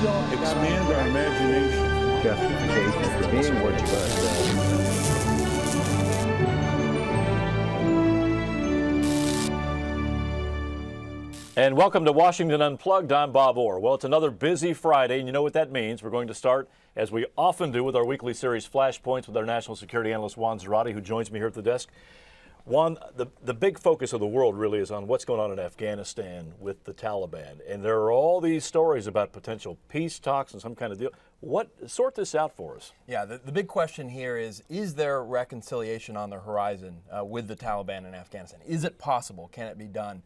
don't expand our imagination. Justification for being what you are. And welcome to Washington Unplugged. I'm Bob Orr. Well, it's another busy Friday, and you know what that means. We're going to start, as we often do, with our weekly series Flashpoints with our national security analyst, Juan Zarate, who joins me here at the desk. Juan, the big focus of the world really is on what's going on in Afghanistan with the Taliban. And there are all these stories about potential peace talks and some kind of deal. Sort this out for us. Yeah, the big question here is there reconciliation on the horizon with the Taliban in Afghanistan? Is it possible? Can it be done?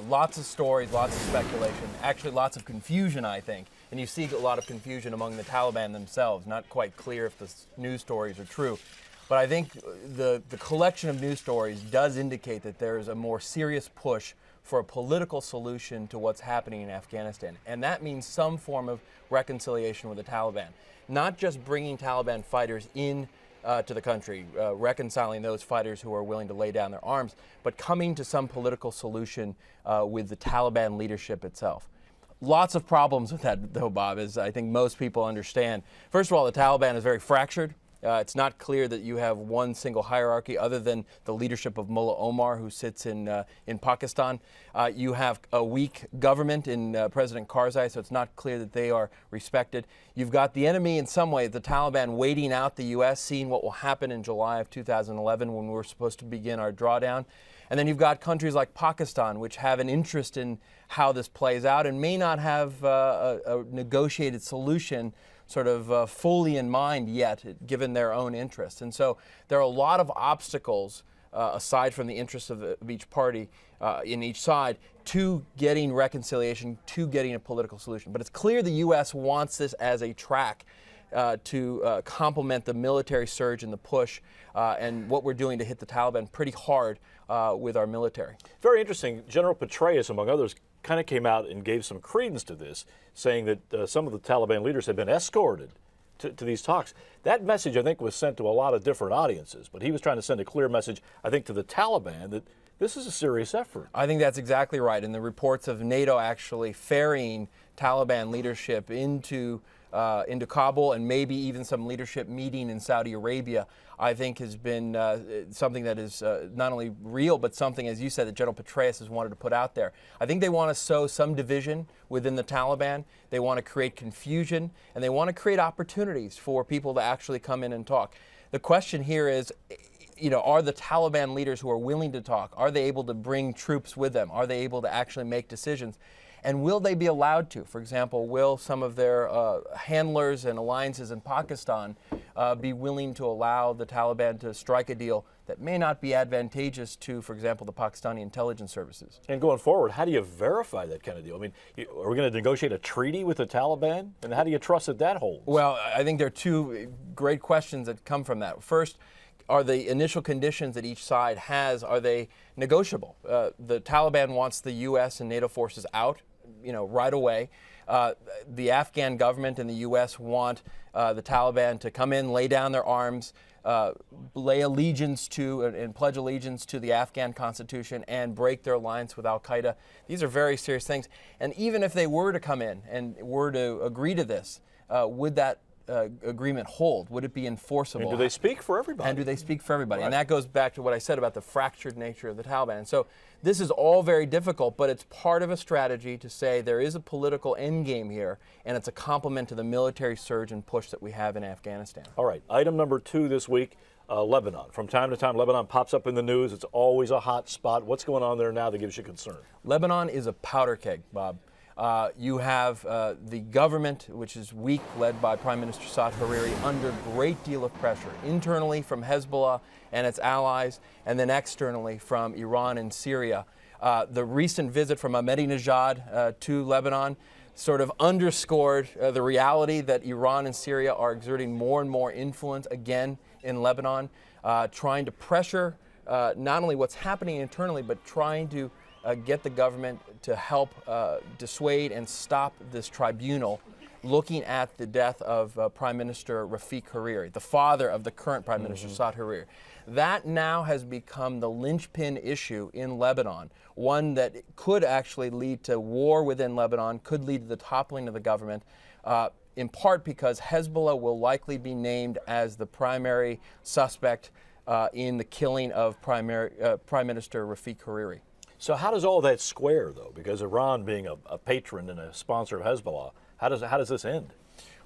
Lots of stories, lots of speculation, actually lots of confusion, I think. And you see a lot of confusion among the Taliban themselves, not quite clear if the news stories are true. But I think the collection of news stories does indicate that there is a more serious push for a political solution to what's happening in Afghanistan. And that means some form of reconciliation with the Taliban. Not just bringing Taliban fighters in to the country, reconciling those fighters who are willing to lay down their arms, but coming to some political solution with the Taliban leadership itself. Lots of problems with that, though, Bob, as I think most people understand. First of all, the Taliban is very fractured. It's not clear that you have one single hierarchy other than the leadership of Mullah Omar, who sits in Pakistan. You have a weak government in President Karzai, so it's not clear that they are respected. You've got the enemy in some way, the Taliban, waiting out the U.S., seeing what will happen in July of 2011 when we're supposed to begin our drawdown. And then you've got countries like Pakistan, which have an interest in how this plays out and may not have a negotiated solution sort of fully in mind yet, given their own interests. And so there are a lot of obstacles, aside from the interests of each party in each side, to getting reconciliation, to getting a political solution. But it's clear the U.S. wants this as a track to complement the military surge and the push and what we're doing to hit the Taliban pretty hard with our military. Very interesting. General Petraeus, among others, kind of came out and gave some credence to this, saying that some of the Taliban leaders had been escorted to these talks. That message, I think, was sent to a lot of different audiences, but he was trying to send a clear message, I think, to the Taliban that this is a serious effort. I think that's exactly right. And the reports of NATO actually ferrying Taliban leadership into Kabul and maybe even some leadership meeting in Saudi Arabia, I think has been something that is not only real, but something, as you said, that General Petraeus has wanted to put out there. I think they want to sow some division within the Taliban. They want to create confusion, and they want to create opportunities for people to actually come in and talk. The question here is, are the Taliban leaders who are willing to talk, are they able to bring troops with them? Are they able to actually make decisions? And will they be allowed to? For example, will some of their handlers and alliances in Pakistan be willing to allow the Taliban to strike a deal that may not be advantageous to, for example, the Pakistani intelligence services? And going forward, how do you verify that kind of deal? I mean, are we going to negotiate a treaty with the Taliban? And how do you trust that holds? Well, I think there are two great questions that come from that. First, are the initial conditions that each side has, are they negotiable? The Taliban wants the U.S. and NATO forces out, right away. The Afghan government and the U.S. want the Taliban to come in, lay down their arms, lay allegiance to and pledge allegiance to the Afghan constitution and break their alliance with al-Qaeda. These are very serious things. And even if they were to come in and were to agree to this, would that agreement hold? Would it be enforceable? And do they speak for everybody? And do they speak for everybody? Right. And that goes back to what I said about the fractured nature of the Taliban. And so this is all very difficult, but it's part of a strategy to say there is a political endgame here, and it's a complement to the military surge and push that we have in Afghanistan. All right, item number 2 this week, Lebanon. From time to time, Lebanon pops up in the news. It's always a hot spot. What's going on there now that gives you concern? Lebanon is a powder keg, Bob. You have the government, which is weak, led by Prime Minister Saad Hariri, under great deal of pressure, internally from Hezbollah and its allies, and then externally from Iran and Syria. The recent visit from Ahmadinejad to Lebanon sort of underscored the reality that Iran and Syria are exerting more and more influence again in Lebanon, trying to pressure not only what's happening internally, but trying to get the government to help dissuade and stop this tribunal looking at the death of Prime Minister Rafiq Hariri, the father of the current Prime Minister Saad Hariri. That now has become the linchpin issue in Lebanon, one that could actually lead to war within Lebanon, could lead to the toppling of the government, in part because Hezbollah will likely be named as the primary suspect in the killing of Prime Minister Rafiq Hariri. So how does all that square, though? Because Iran being a patron and a sponsor of Hezbollah, how does this end?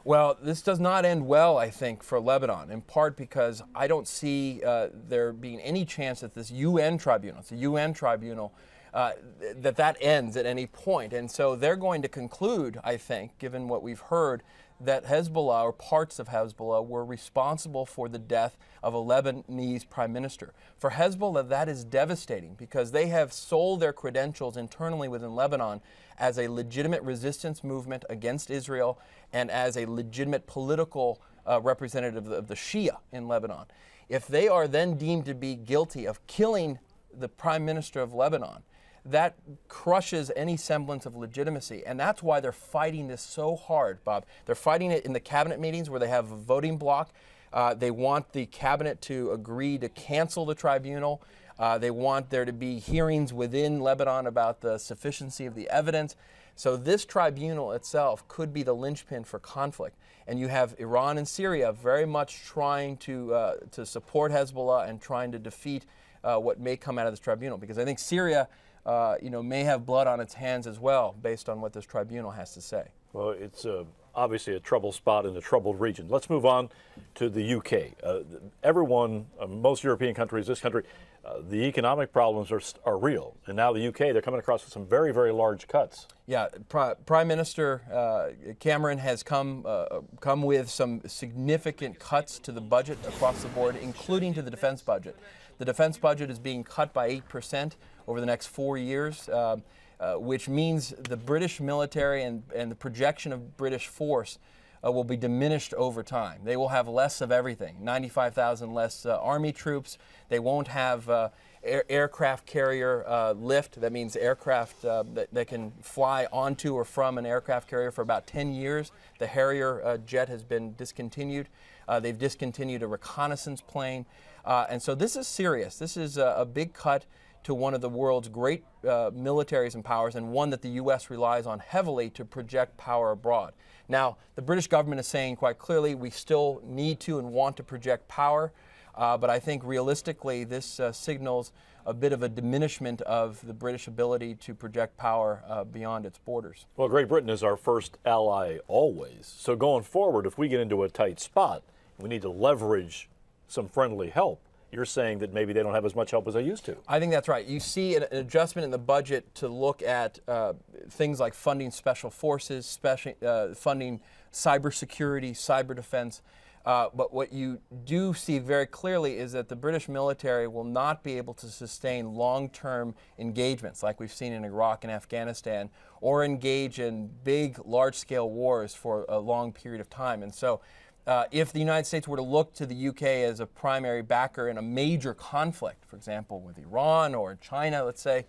Well, this does not end well, I think, for Lebanon, in part because I don't see there being any chance that this UN tribunal, it's a UN tribunal, that ends at any point. And so they're going to conclude, I think, given what we've heard, that Hezbollah or parts of Hezbollah were responsible for the death of a Lebanese prime minister. For Hezbollah, that is devastating because they have sold their credentials internally within Lebanon as a legitimate resistance movement against Israel and as a legitimate political representative of the Shia in Lebanon. If they are then deemed to be guilty of killing the prime minister of Lebanon, that crushes any semblance of legitimacy. And that's why they're fighting this so hard, Bob. They're fighting it in the cabinet meetings where they have a voting bloc. They want the cabinet to agree to cancel the tribunal. They want there to be hearings within Lebanon about the sufficiency of the evidence. So this tribunal itself could be the linchpin for conflict. And you have Iran and Syria very much trying to support Hezbollah and trying to defeat what may come out of this tribunal. Because I think Syria may have blood on its hands as well, based on what this tribunal has to say. Well, it's obviously a troubled spot in a troubled region. Let's move on to the UK. Everyone, most European countries, this country, the economic problems are real. And now the UK, they're coming across with some very, very large cuts. Yeah, Prime Minister Cameron has come with some significant cuts to the budget across the board, including to the defense budget. The defense budget is being cut by 8% over the next 4 years, which means the British military and the projection of British force will be diminished over time. They will have less of everything, 95,000 less Army troops. They won't have aircraft carrier lift. That means aircraft that can fly onto or from an aircraft carrier for about 10 years. The Harrier jet has been discontinued. They've discontinued a reconnaissance plane. And so this is serious. This is a big cut to one of the world's great militaries and powers, and one that the U.S. relies on heavily to project power abroad. Now, the British government is saying quite clearly we still need to and want to project power, but I think realistically this signals a bit of a diminishment of the British ability to project power beyond its borders. Well, Great Britain is our first ally always. So going forward, if we get into a tight spot, we need to leverage some friendly help. You're saying that maybe they don't have as much help as they used to. I think that's right. You see an adjustment in the budget to look at things like funding special forces, funding cybersecurity, cyber defense. But what you do see very clearly is that the British military will not be able to sustain long-term engagements like we've seen in Iraq and Afghanistan, or engage in big, large-scale wars for a long period of time. And so if the United States were to look to the UK as a primary backer in a major conflict, for example, with Iran or China, let's say,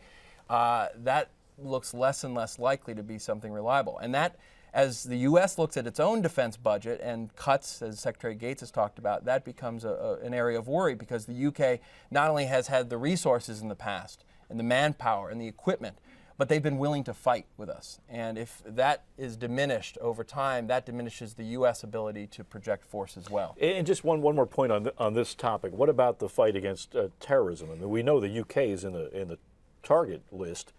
that looks less and less likely to be something reliable. And that, as the U.S. looks at its own defense budget and cuts, as Secretary Gates has talked about, that becomes an area of worry, because the UK not only has had the resources in the past and the manpower and the equipment, but they've been willing to fight with us. And if that is diminished over time, that diminishes the U.S. ability to project force as well. And just one more point on this topic. What about the fight against terrorism? I mean, we know the UK is in the target list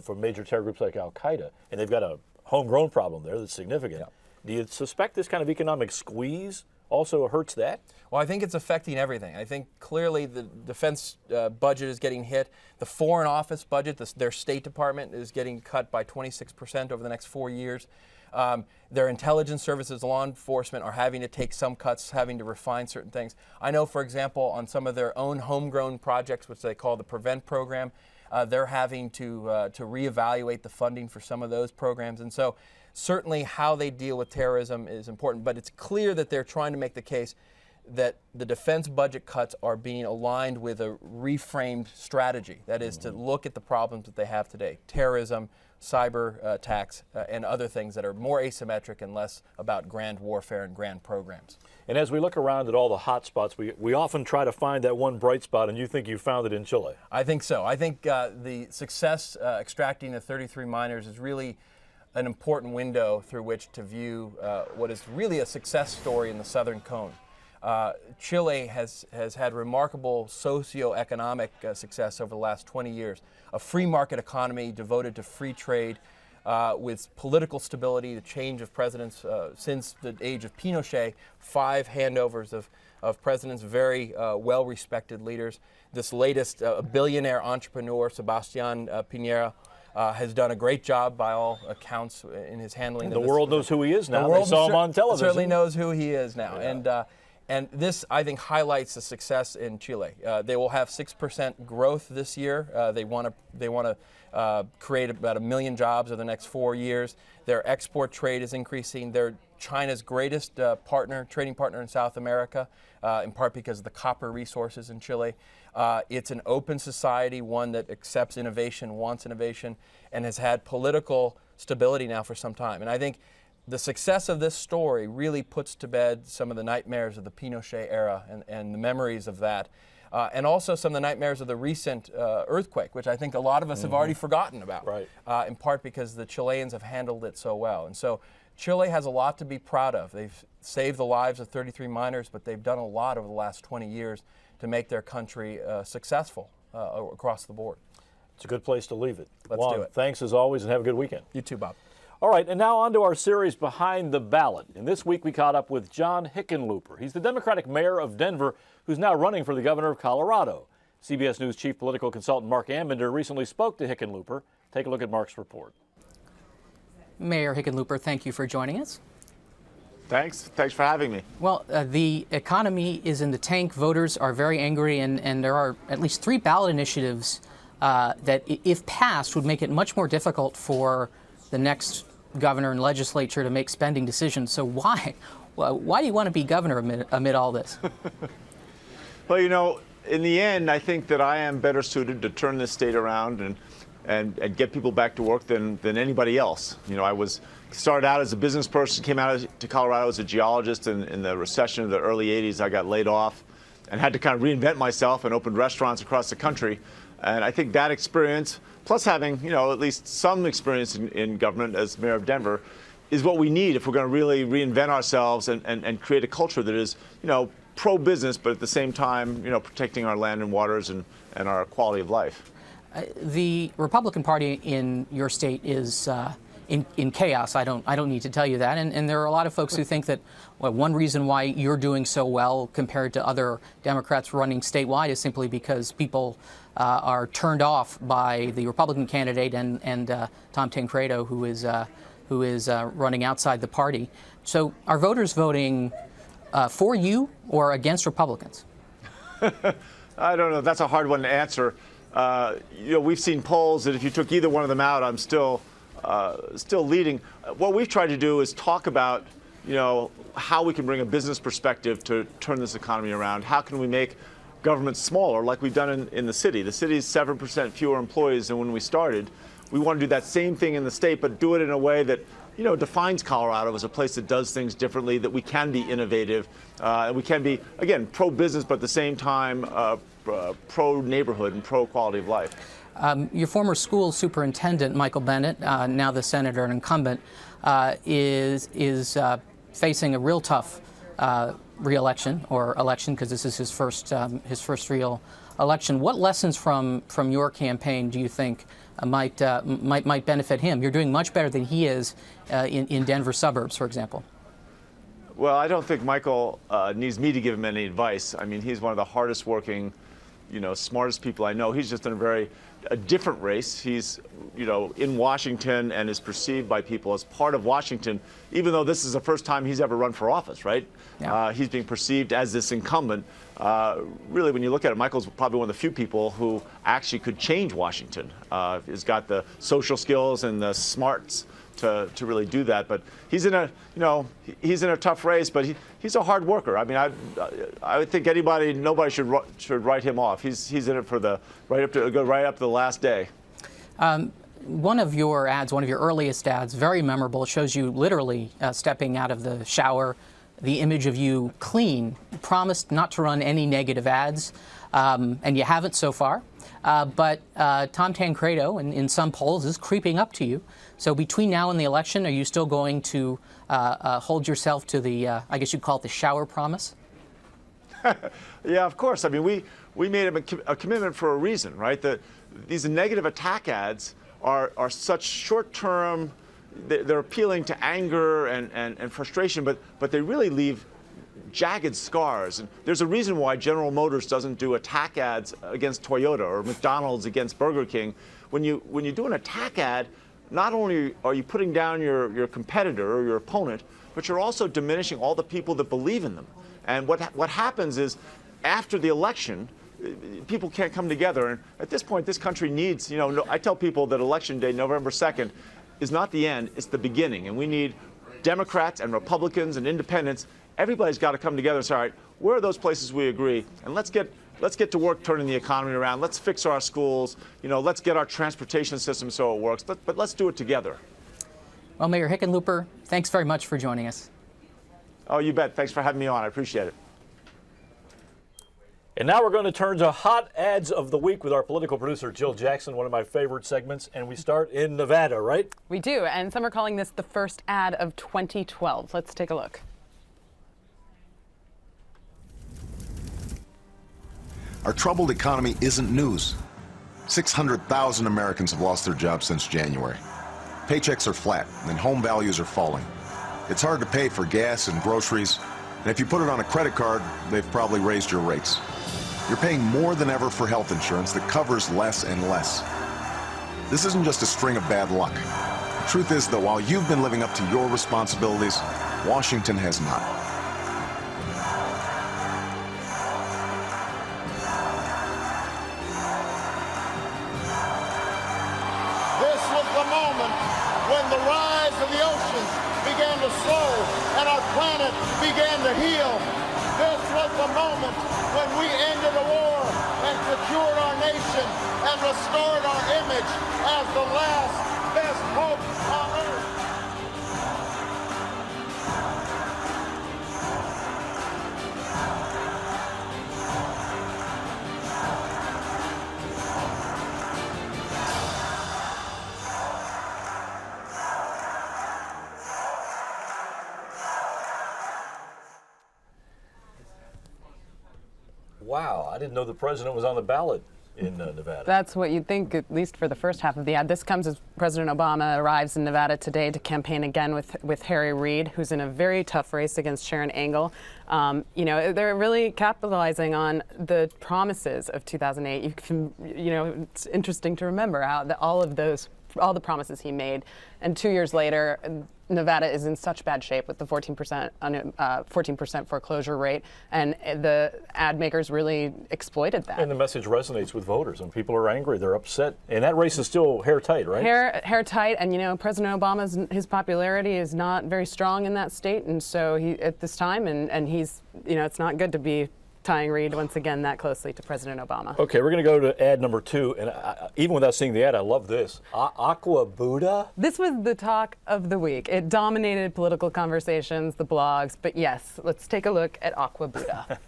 for major terror groups like Al-Qaeda, and they've got a homegrown problem there that's significant. Yeah. Do you suspect this kind of economic squeeze also hurts that? Well, I think it's affecting everything. I think clearly the defense budget is getting hit. The Foreign Office budget, their State Department, is getting cut by 26% over the next 4 years. Their intelligence services, law enforcement, are having to take some cuts, having to refine certain things. I know, for example, on some of their own homegrown projects, which they call the PREVENT program, they're having to reevaluate the funding for some of those programs. And so certainly how they deal with terrorism is important, but it's clear that they're trying to make the case that the defense budget cuts are being aligned with a reframed strategy. That is to look at the problems that they have today: terrorism, cyber attacks, and other things that are more asymmetric and less about grand warfare and grand programs. And as we look around at all the hot spots, we often try to find that one bright spot, and you think you found it in Chile. I think so. I think the success extracting the 33 miners is really an important window through which to view what is really a success story in the Southern Cone. Chile has had remarkable socioeconomic success over the last 20 years. A free market economy devoted to free trade with political stability, the change of presidents since the age of Pinochet, 5 handovers of presidents, very well-respected leaders. This latest billionaire entrepreneur, Sebastián Piñera, has done a great job by all accounts in his handling of The this. world knows who he is now. The world They saw him on television. certainly knows who he is now. Yeah. And this, I think, highlights the success in Chile. They will have 6% growth this year. They want to create about 1 million jobs over the next 4 years. Their export trade is increasing. They're China's greatest trading partner in South America, in part because of the copper resources in Chile. It's an open society, one that accepts innovation, wants innovation, and has had political stability now for some time. And I think the success of this story really puts to bed some of the nightmares of the Pinochet era and the memories of that. And also some of the nightmares of the recent earthquake, which I think a lot of us have already forgotten about, right. In part because the Chileans have handled it so well. And so Chile has a lot to be proud of. They've saved the lives of 33 miners, but they've done a lot over the last 20 years to make their country successful across the board. It's a good place to leave it. Let's Juan, do it. Thanks as always, and have a good weekend. You too, Bob. All right, and now on to our series Behind the Ballot. And this week we caught up with John Hickenlooper. He's the Democratic mayor of Denver, who's now running for the governor of Colorado. CBS News chief political consultant Mark Ambinder recently spoke to Hickenlooper. Take a look at Mark's report. Mayor Hickenlooper, thank you for joining us. Thanks for having me. Well, the economy is in the tank. Voters are very angry, and there are at least 3 ballot initiatives that, if passed, would make it much more difficult for the next governor and legislature to make spending decisions. So why do you want to be governor amid all this? Well, you know, in the end, I think that I am better suited to turn this state around and get people back to work than anybody else. You know, started out as a business person, came out to Colorado as a geologist, and in the recession of the early 80s, I got laid off and had to kind of reinvent myself and opened restaurants across the country. And I think that experience, plus having, you know, at least some experience in government as mayor of Denver, is what we need if we're going to really reinvent ourselves and create a culture that is, you know, pro-business, but at the same time, you know, protecting our land and waters and our quality of life. The Republican Party in your state is in chaos. I don't need to tell you that. And there are a lot of folks who think that one reason why you're doing so well compared to other Democrats running statewide is simply because people are turned off by the Republican candidate and Tom Tancredo, who is running outside the party. So are voters voting for you or against Republicans? I don't know. That's a hard one to answer. You know, we've seen polls that if you took either one of them out, I'm still leading. What we've tried to do is talk about, you know, how we can bring a business perspective to turn this economy around. How can we make government smaller, like we've done in the city? The city is 7% fewer employees than when we started. We want to do that same thing in the state, but do it in a way that, you know, defines Colorado as a place that does things differently, that we can be innovative, and we can be, again, pro-business, but at the same time, pro-neighborhood and pro-quality of life. Your former school superintendent, Michael Bennett, now the senator and incumbent, is facing a real tough re-election or election, because this is his first real election. What lessons from your campaign do you think might benefit him? You're doing much better than he is in Denver suburbs, for example. Well, I don't think Michael needs me to give him any advice. I mean, he's one of the hardest working, you know, smartest people I know. He's just in a different race. He's, you know, in Washington and is perceived by people as part of Washington, even though this is the first time he's ever run for office, right? Yeah. He's being perceived as this incumbent. Really, when you look at it, Michael's probably one of the few people who actually could change Washington. He's got the social skills and the smarts to really do that. But he's in a tough race, but he's a hard worker. I mean, I would think nobody should write him off. He's in it for go right up to the last day. one of your ads, one of your earliest ads, very memorable, shows you literally stepping out of the shower, the image of you clean. You promised not to run any negative ads, and you haven't so far. But Tom Tancredo, in some polls, is creeping up to you. So between now and the election, are you still going to hold yourself to the, I guess you'd call it the shower promise? Yeah, of course. I mean, we made a commitment for a reason, right? These negative attack ads are such short-term. They're appealing to anger and frustration, but they really leave jagged scars. And there's a reason why General Motors doesn't do attack ads against Toyota or McDonald's against Burger King. When you do an attack ad, not only are you putting down your competitor or your opponent, but you're also diminishing all the people that believe in them. And what happens is, after the election, people can't come together. And at this point, this country needs, I tell people that Election Day, November 2nd, is not the end, it's the beginning. And we need Democrats and Republicans and independents. Everybody's got to come together and say, all right, where are those places we agree? And let's get to work turning the economy around. Let's fix our schools. Let's get our transportation system so it works. But let's do it together. Well, Mayor Hickenlooper, thanks very much for joining us. Oh, you bet. Thanks for having me on. I appreciate it. And now we're going to turn to hot ads of the week with our political producer, Jill Jackson, one of my favorite segments. And we start in Nevada, right? We do. And some are calling this the first ad of 2012. Let's take a look. Our troubled economy isn't news. 600,000 Americans have lost their jobs since January. Paychecks are flat, and home values are falling. It's hard to pay for gas and groceries, and if you put it on a credit card, they've probably raised your rates. You're paying more than ever for health insurance that covers less and less. This isn't just a string of bad luck. The truth is that while you've been living up to your responsibilities, Washington has not. This was the moment when the rise of the oceans began to slow and our planet began to heal. This was the moment when we ended a war and secured our nation and restored our image as the last best hope on earth. Wow, I didn't know the president was on the ballot in Nevada. That's what you'd think, at least for the first half of the ad. This comes as President Obama arrives in Nevada today to campaign again with Harry Reid, who's in a very tough race against Sharon Angle. They're really capitalizing on the promises of 2008. It's interesting to remember how all the promises he made. And 2 years later, Nevada is in such bad shape with the 14% foreclosure rate, and the ad makers really exploited that. And the message resonates with voters, and people are angry, they're upset. And that race is still hair tight, right? Hair tight, and President Obama's popularity is not very strong in that state, and so he at this time, and he's, it's not good to be tying Reid once again that closely to President Obama. Okay, we're going to go to ad number 2, and even without seeing the ad, I love this. Aqua Buddha? This was the talk of the week. It dominated political conversations, the blogs, but yes, let's take a look at Aqua Buddha.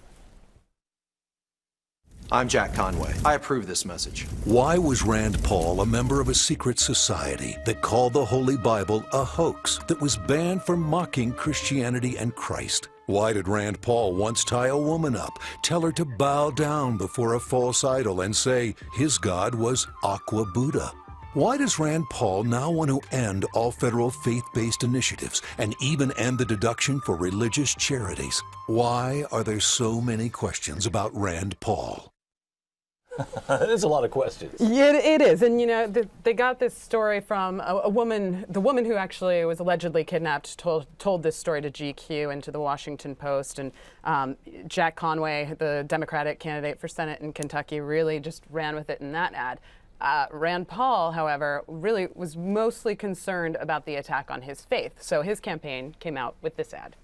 I'm Jack Conway. I approve this message. Why was Rand Paul a member of a secret society that called the Holy Bible a hoax that was banned for mocking Christianity and Christ? Why did Rand Paul once tie a woman up, tell her to bow down before a false idol, and say his god was Aqua Buddha? Why does Rand Paul now want to end all federal faith-based initiatives and even end the deduction for religious charities? Why are there so many questions about Rand Paul? There's a lot of questions. Yeah, it is. And, they got this story from a woman, the woman who actually was allegedly kidnapped, told this story to GQ and to the Washington Post. And Jack Conway, the Democratic candidate for Senate in Kentucky, really just ran with it in that ad. Rand Paul, however, really was mostly concerned about the attack on his faith. So his campaign came out with this ad.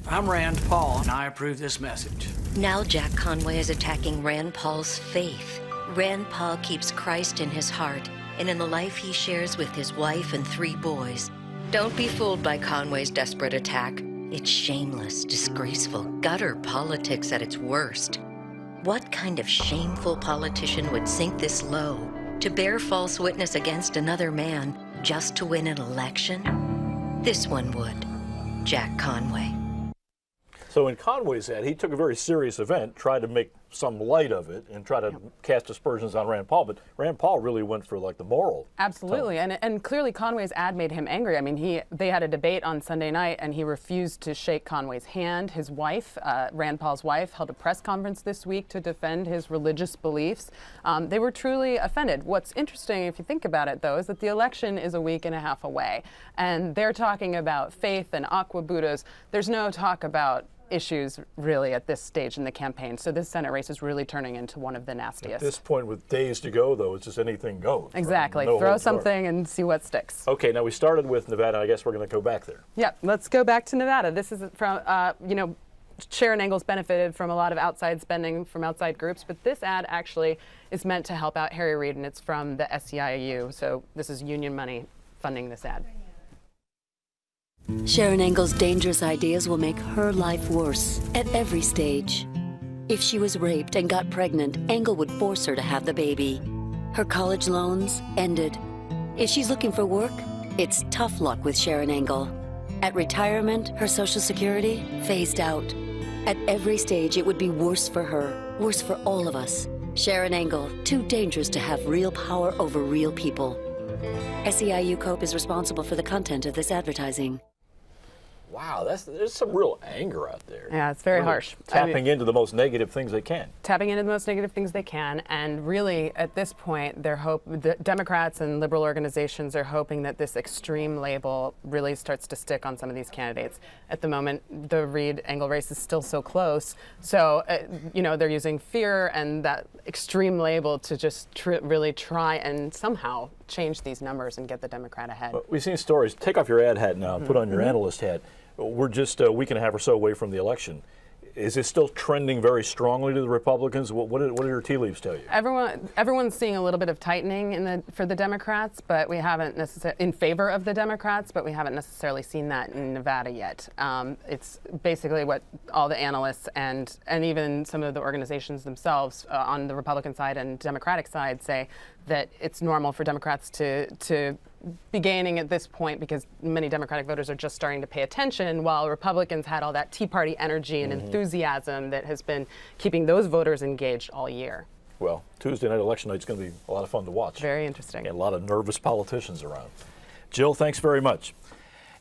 I'm Rand Paul, and I approve this message. Now Jack Conway is attacking Rand Paul's faith. Rand Paul keeps Christ in his heart and in the life he shares with his wife and 3 boys. Don't be fooled by Conway's desperate attack. It's shameless, disgraceful, gutter politics at its worst. What kind of shameful politician would sink this low to bear false witness against another man just to win an election? This one would. Jack Conway. So in Conway's ad, he took a very serious event, tried to make some light of it, and try to cast aspersions on Rand Paul. But Rand Paul really went for like the moral. Absolutely, and clearly Conway's ad made him angry. I mean, they had a debate on Sunday night, and he refused to shake Conway's hand. His wife, Rand Paul's wife, held a press conference this week to defend his religious beliefs. They were truly offended. What's interesting, if you think about it, though, is that the election is a week and a half away, and they're talking about faith and aqua Buddhas. There's no talk about issues really at this stage in the campaign. So this Senate race is really turning into one of the nastiest. At this point, with days to go, though, it's just anything goes. Exactly. Right? No Throw holds barred. something and see what sticks. Okay, now we started with Nevada. I guess we're going to go back there. Yeah, let's go back to Nevada. This is from, Sharon Engel's benefited from a lot of outside spending from outside groups, but this ad actually is meant to help out Harry Reid, and it's from the SEIU. So this is union money funding this ad. Sharon Engel's dangerous ideas will make her life worse at every stage. If she was raped and got pregnant, Engel would force her to have the baby. Her college loans ended. If she's looking for work, it's tough luck with Sharon Engel. At retirement, her Social Security phased out. At every stage, it would be worse for her, worse for all of us. Sharon Engel, too dangerous to have real power over real people. SEIU Cope is responsible for the content of this advertising. Wow, there's some real anger out there. Yeah, it's very Really harsh. Tapping into the most negative things they can. Tapping into the most negative things they can, and really, at this point, the Democrats and liberal organizations are hoping that this extreme label really starts to stick on some of these candidates. At the moment, the Reid-Engel race is still so close, so they're using fear and that extreme label to just really try and somehow change these numbers and get the Democrat ahead. But we've seen stories. Take off your ad hat now, put on your analyst hat. We're just a week and a half or so away from the election. Is it still trending very strongly to the Republicans? What do your tea leaves tell you? Everyone's seeing a little bit of tightening for the Democrats, but we haven't necessarily in favor of the Democrats, but we haven't necessarily seen that in Nevada yet. It's basically what all the analysts and even some of the organizations themselves on the Republican side and Democratic side say that it's normal for Democrats to be gaining at this point because many Democratic voters are just starting to pay attention, while Republicans had all that Tea Party energy and enthusiasm that has been keeping those voters engaged all year. Well, Tuesday night election night is going to be a lot of fun to watch. Very interesting. And a lot of nervous politicians around. Jill, thanks very much.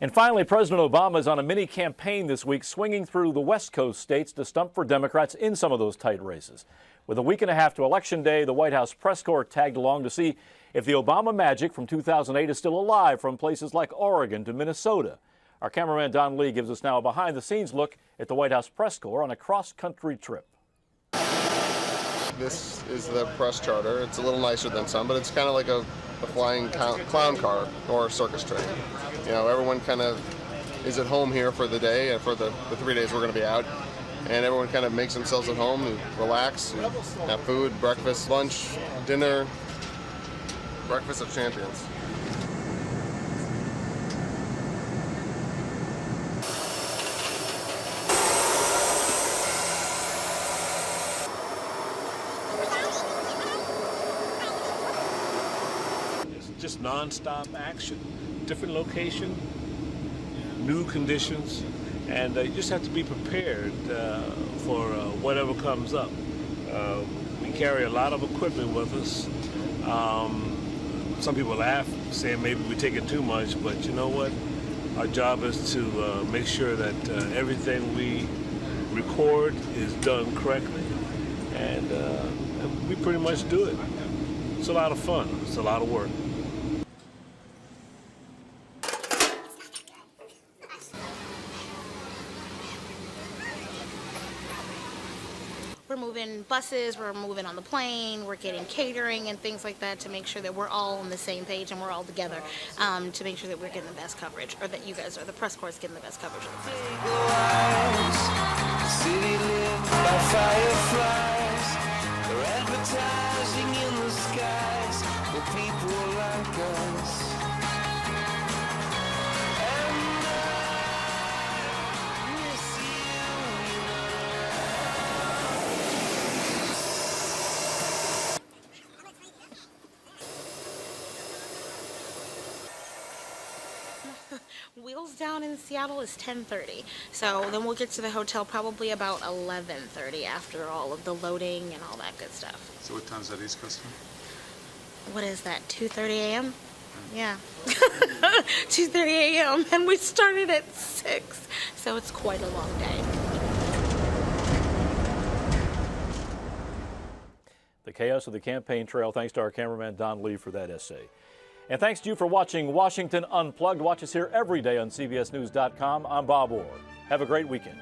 And finally, President Obama is on a mini campaign this week, swinging through the West Coast states to stump for Democrats in some of those tight races. With a week and a half to Election Day, the White House press corps tagged along to see if the Obama magic from 2008 is still alive from places like Oregon to Minnesota. Our cameraman Don Lee gives us now a behind-the-scenes look at the White House press corps on a cross-country trip. This is the press charter. It's a little nicer than some, but it's kind of like a flying clown car or circus train. Everyone kind of is at home here for the day and for the 3 days we're going to be out. And everyone kind of makes themselves at home and relax and have food, breakfast, lunch, dinner, breakfast of champions. It's just non-stop action, different location, new conditions. And you just have to be prepared for whatever comes up. We carry a lot of equipment with us. Some people laugh, saying maybe we take it too much, but you know what? Our job is to make sure that everything we record is done correctly. And we pretty much do it. It's a lot of fun. It's a lot of work. We're moving buses, we're moving on the plane, we're getting catering and things like that to make sure that we're all on the same page and we're all together to make sure that we're getting the best coverage, or that you guys, or the press corps, is getting the best coverage of the press. advertising in the skies for people like us. And I miss Wheels down in Seattle is 10:30, so then we'll get to the hotel probably about 11:30 after all of the loading and all that good stuff. So what time's that East Coast time? What is that, 2:30 a.m.? Yeah, 2:30 a.m. and we started at 6, so it's quite a long day. The chaos of the campaign trail. Thanks to our cameraman Don Lee for that essay. And thanks to you for watching Washington Unplugged. Watch us here every day on CBSNews.com. I'm Bob Orr. Have a great weekend.